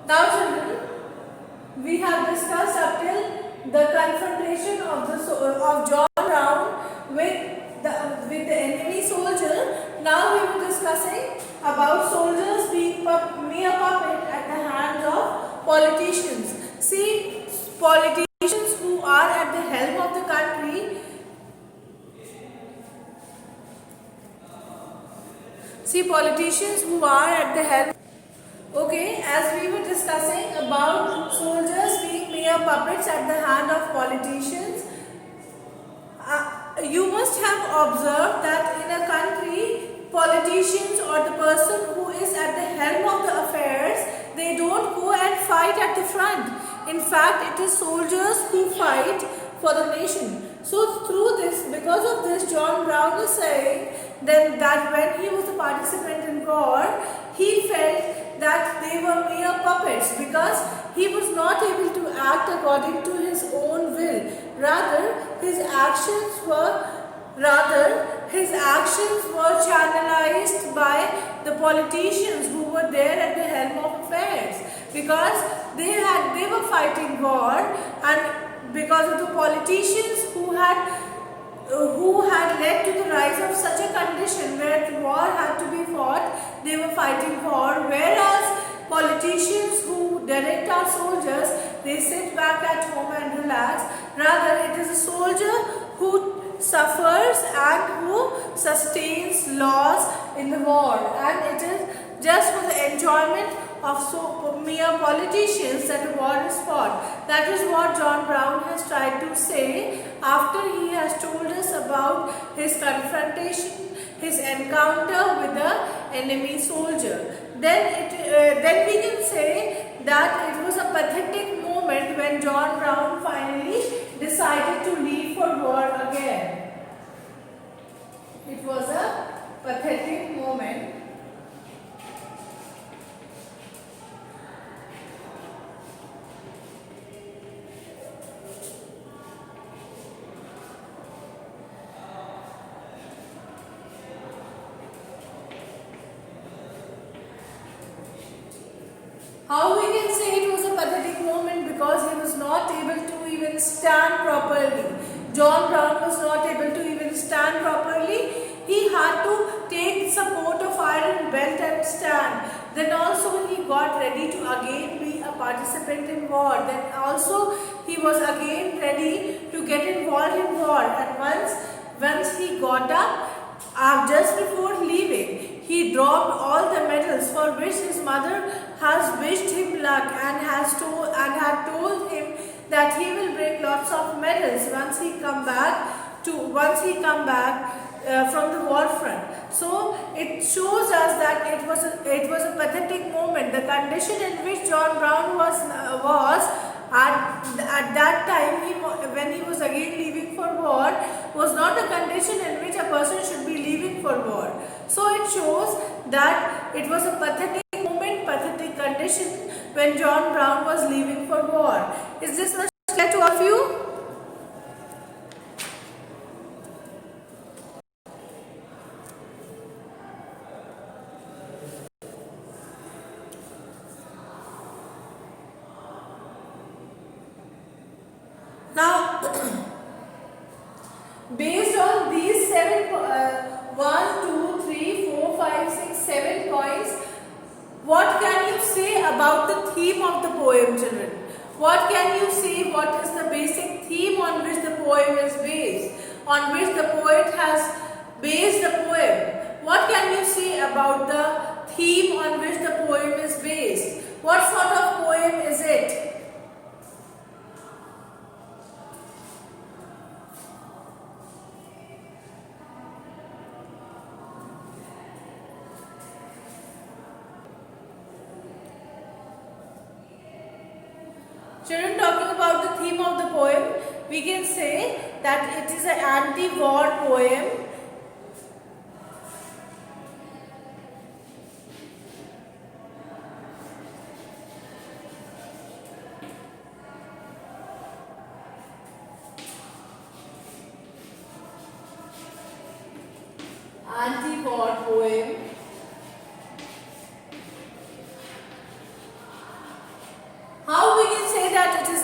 Now children, we have discussed up till the confrontation of John Brown with the enemy soldier. Now we were discussing about soldiers being mere puppet at the hands of politicians. See, politicians who are at the helm of the country. See, politicians who are at the helm. Okay, as we were discussing about soldiers being mere puppets at the hand of politicians, you must have observed that in a country, politicians or the person who is at the helm of the affairs, they don't go and fight at the front. In fact, it is soldiers who fight for the nation. So through this, because of this, John Brown is saying then that when he was a participant in war, he felt that they were mere puppets because he was not able to act according to his own will. Rather, his actions were channelized by the politicians who were there at the helm of affairs, because they were fighting war, and because of the politicians who had led to the rise of such a condition where war had to be fought, they were fighting war, whereas politicians who direct our soldiers, they sit back at home and relax. Rather, it is a soldier who suffers and who sustains loss in the war, and it is just for the enjoyment of mere politicians that a war is fought. That is what John Brown has tried to say after he has told us about his confrontation, his encounter with the enemy soldier. Then we can say that it was a pathetic moment when John Brown finally decided to leave for war again. It was a pathetic moment. How we can say it was a pathetic moment? Because he was not able to even stand properly. John Brown was not able to even stand properly. He had to take support of iron belt and stand. Then also he got ready to again be a participant in war. Then also he was again ready to get involved in war. And once he got up, just before leaving, he dropped all the medals for which his mother has wished him luck and had told him that he will bring lots of medals once he come back from the war front. So it shows us that it was a pathetic moment. The condition in which John Brown was at that time, when he was again leaving for war, was not a condition in which a person should be leaving for war. So it shows that it was a pathetic moment, pathetic condition when John Brown was leaving for war. Is this much clear to all of you? Now, based on these 7 points, what can you say about the theme of the poem, children? What can you say? What is the basic theme on which the poem is based? On which the poet has based the poem? What can you say about the theme on which the poem is based? What sort of poem is it? Children, talking about the theme of the poem, we can say that it is an anti-war poem. Anti-war poem.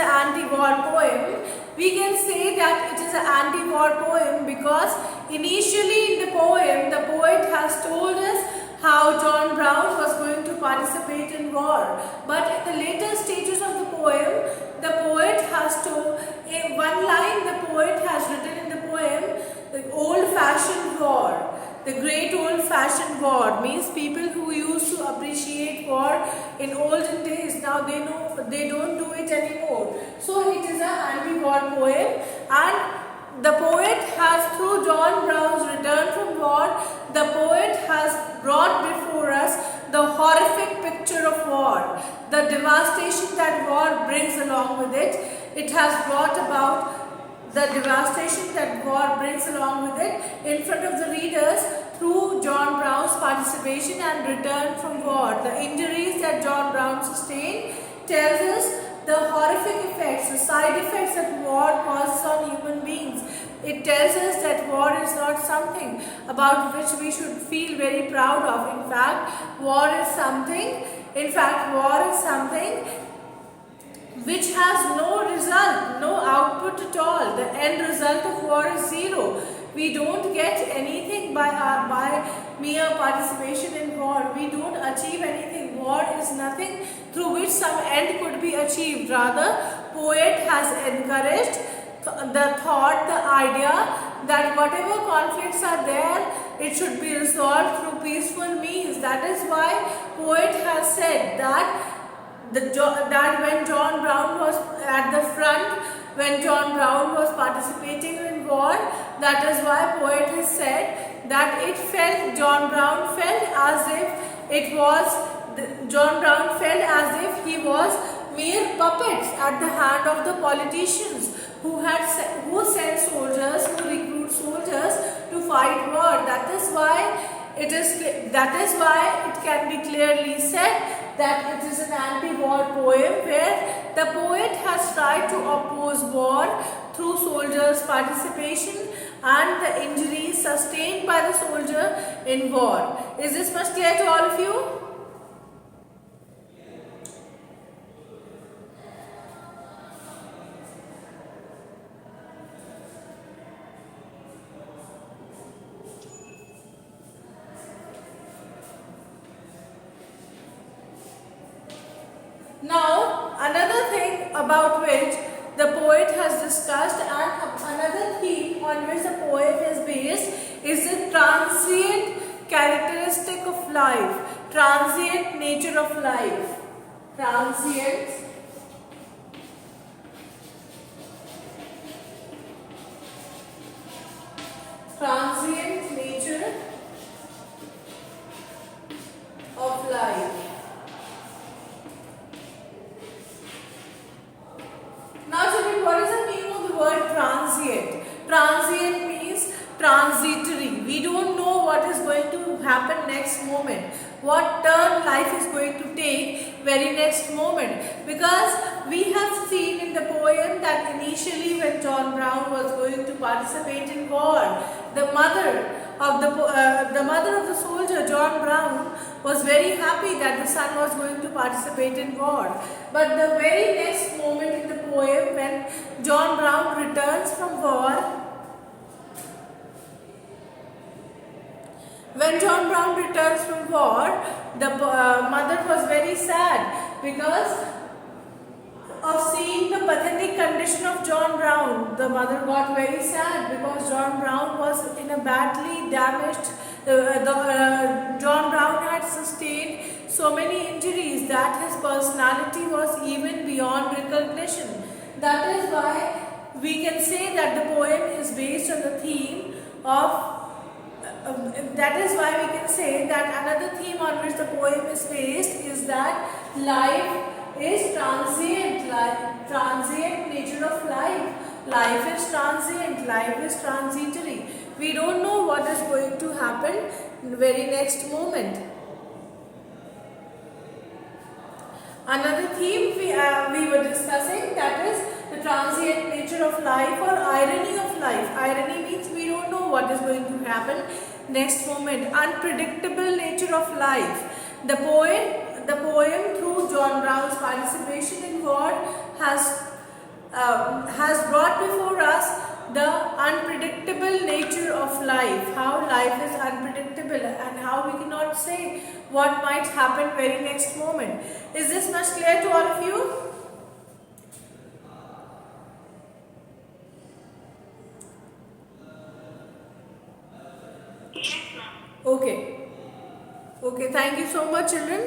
an anti-war poem, we can say that it is an anti-war poem because initially in the poem, the poet has told us how John Brown was going to participate in war. But in the later stages of the poem, the poet has to, in one line the poet has written in the poem, the old-fashioned war. The great old-fashioned war means people who used to appreciate war in olden days, now they don't do it anymore. So it is an anti-war poem, and the poet has, through John Brown's return from war, the poet has brought before us the horrific picture of war, the devastation that war brings along with it. It has brought about the devastation that war brings along with it in front of the readers through John Brown's participation and return from war. The injuries that John Brown sustained tells us the horrific effects, the side effects that war causes on human beings. It tells us that war is not something about which we should feel very proud of. In fact, war is something which has no result, no output at all. The end result of war is zero. We don't get anything by mere participation in war. We don't achieve anything. War is nothing through which some end could be achieved. Rather, poet has encouraged the thought, the idea that whatever conflicts are there, it should be resolved through peaceful means. That is why poet has said that when John Brown was at the front, when John Brown was participating in war, that is why poet has said that John Brown felt as if he was mere puppets at the hand of the politicians who sent soldiers, who recruit soldiers to fight war. That is why it can be clearly said that it is an anti-war poem where the poet has tried to oppose war through soldiers' participation and the injuries sustained by the soldier in war. Is this much clear to all of you? Now, another thing about which the poet has discussed and another theme on which the poem is based is the transient characteristic of life, transient nature of life, transient nature of life. Now children, what is the meaning of the word transient? Transient means transitory. We don't know what is going to happen next moment, what turn life is going to take very next moment, because we have seen in the poem that initially when John Brown was going to participate in war, the mother of the soldier John Brown was very happy that the son was going to participate in war. But the very next moment in the poem, when John Brown returns from war, the mother was very sad because of seeing the pathetic condition of John Brown. The mother got very sad because John Brown was in a badly damaged, John Brown had sustained so many injuries that his personality was even beyond recognition. That is why we can say that the poem is based on the theme of that is why we can say that another theme on which the poem is based is that life is transient, transient nature of life. Life is transient, life is transitory. We don't know what is going to happen in the very next moment. Another theme we were discussing, that is the transient nature of life or irony of life. Irony means we don't know what is going to happen next moment. Unpredictable nature of life. The poem through John Brown's participation in war has has brought before us the unpredictable nature of life, how life is unpredictable and how we cannot say what might happen very next moment. Is this much clear to all of you? Yes, ma'am. Okay. Okay, thank you so much, children.